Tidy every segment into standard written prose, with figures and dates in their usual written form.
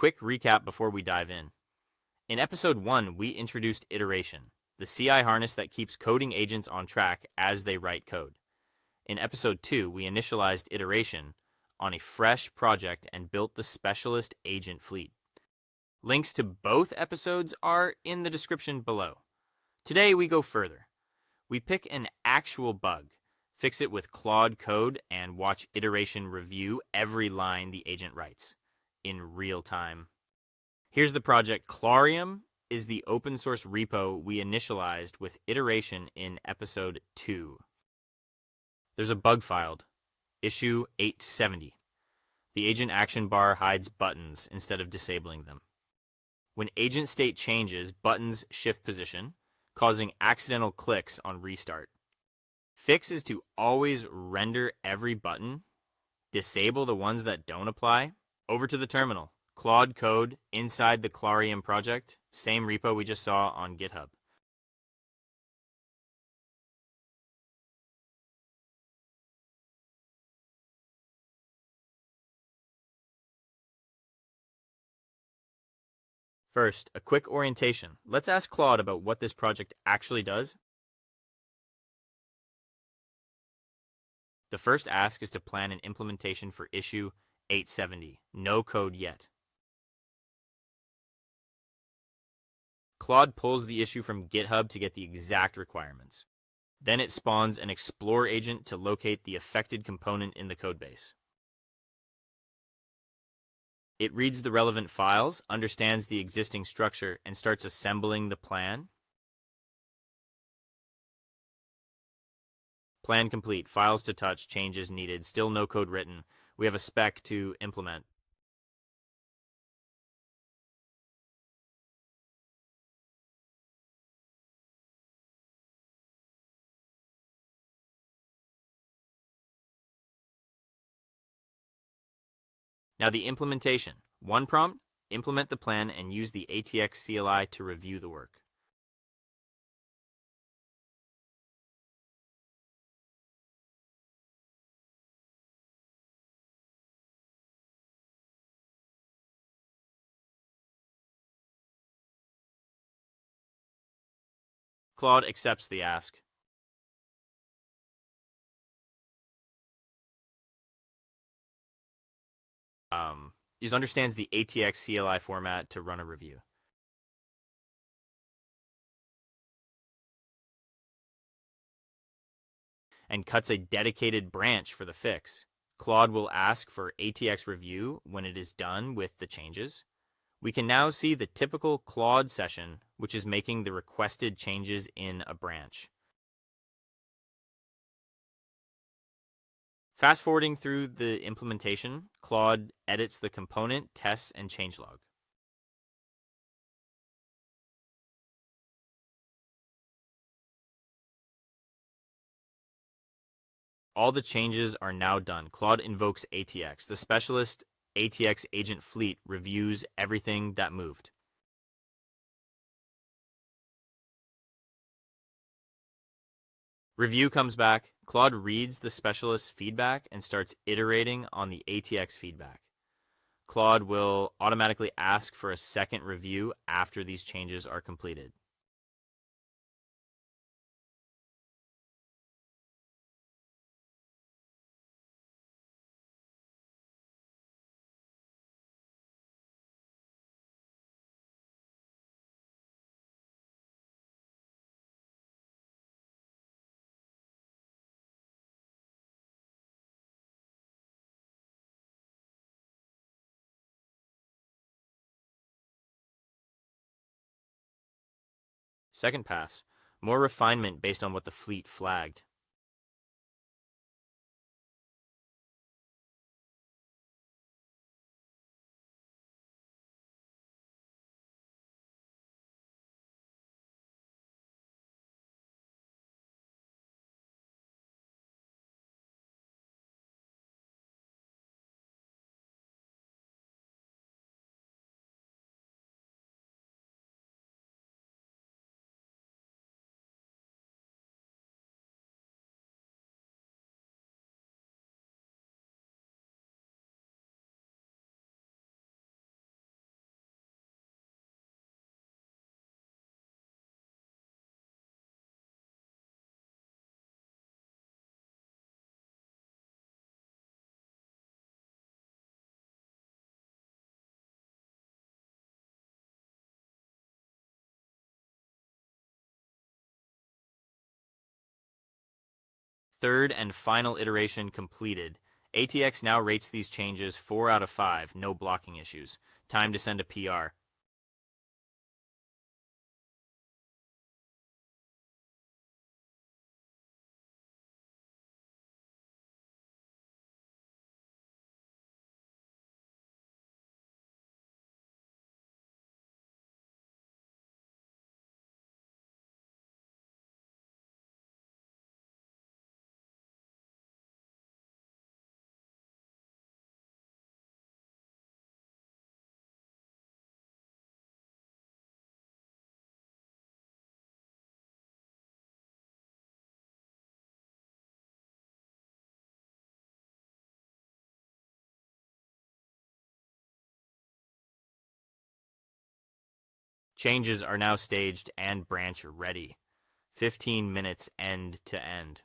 Quick recap before we dive in. In episode 1, we introduced iteration, the CI harness that keeps coding agents on track as they write code. In episode 2, we initialized iteration on a fresh project and built the specialist agent fleet. Links to both episodes are in the description below. Today we go further. We pick an actual bug, fix it with Claude Code, and watch iteration review every line the agent writes in real time. Here's the project. Clawrium is the open source repo we initialized with iteration in episode 2. There's a bug filed, issue 870. The agent action bar hides buttons instead of disabling them. When agent state changes, buttons shift position, causing accidental clicks on restart. Fix is to always render every button, disable the ones that don't apply. Over to the terminal. Claude Code inside the Clawrium project, same repo we just saw on GitHub. First, a quick orientation. Let's ask Claude about what this project actually does. The first ask is to plan an implementation for issue 870. No code yet. Claude pulls the issue from GitHub to get the exact requirements. Then it spawns an explore agent to locate the affected component in the codebase. It reads the relevant files, understands the existing structure, and starts assembling the plan. Plan complete. Files to touch. Changes needed. Still no code written. We have a spec to implement. Now the implementation. One prompt, implement the plan and use the ATX CLI to review the work. Claude accepts the ask. He understands the ATX CLI format to run a review. And cuts a dedicated branch for the fix. Claude will ask for ATX review when it is done with the changes. We can now see the typical Claude session, which is making the requested changes in a branch. Fast forwarding through the implementation, Claude edits the component, tests, and changelog. All the changes are now done. Claude invokes ATX. The specialist ATX agent fleet reviews everything that moved. Review comes back. Claude reads the specialist's feedback and starts iterating on the ATX feedback. Claude will automatically ask for a second review after these changes are completed. Second pass, more refinement based on what the fleet flagged. Third and final iteration completed. ATX now rates these changes 4 out of 5, no blocking issues. Time to send a PR. Changes are now staged and branch ready. 15 minutes end to end.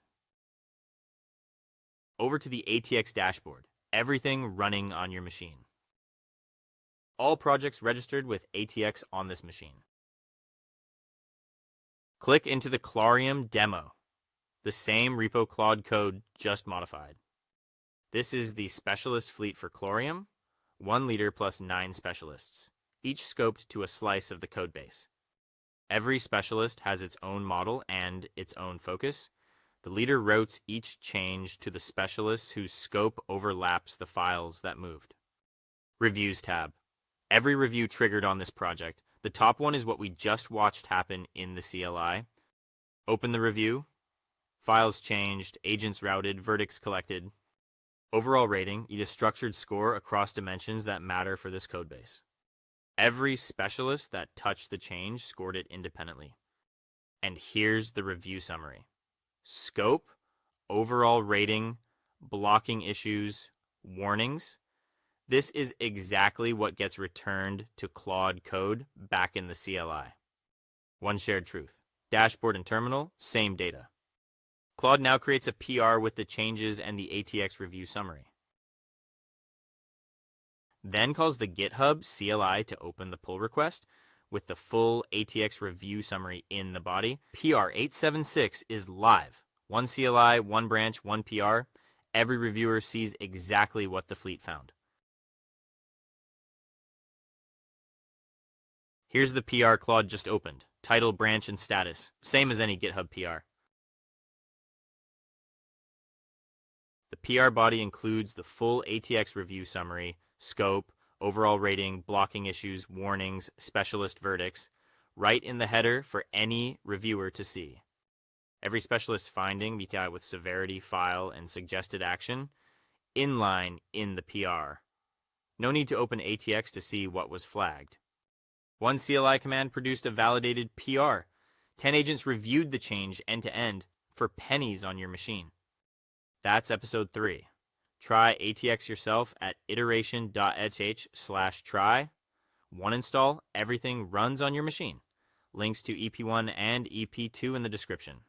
Over to the ATX dashboard. Everything running on your machine. All projects registered with ATX on this machine. Click into the Clawrium demo. The same repo Claude Code, just modified. This is the specialist fleet for Clawrium, 1 leader plus 9 specialists, each scoped to a slice of the codebase. Every specialist has its own model and its own focus. The leader routes each change to the specialist whose scope overlaps the files that moved. Reviews tab. Every review triggered on this project. The top one is what we just watched happen in the CLI. Open the review. Files changed, agents routed, verdicts collected. Overall rating, you get a structured score across dimensions that matter for this codebase. Every specialist that touched the change scored it independently. And here's the review summary. Scope, overall rating, blocking issues, warnings. This is exactly what gets returned to Claude Code back in the CLI. One shared truth. Dashboard and terminal, same data. Claude now creates a PR with the changes and the ATX review summary. Then calls the GitHub CLI to open the pull request with the full ATX review summary in the body. PR876 is live. 1 CLI, 1 branch, 1 PR. Every reviewer sees exactly what the fleet found. Here's the PR Claude just opened. Title, branch, and status. Same as any GitHub PR. The PR body includes the full ATX review summary, scope, overall rating, blocking issues, warnings, specialist verdicts, right in the header for any reviewer to see. Every specialist finding BTI with severity, file, and suggested action, inline in the PR. No need to open ATX to see what was flagged. 1 CLI command produced a validated PR. 10 agents reviewed the change end-to-end for pennies on your machine. That's episode 3. Try ATX yourself at iteration.sh/try. One install, everything runs on your machine. Links to EP1 and EP2 in the description.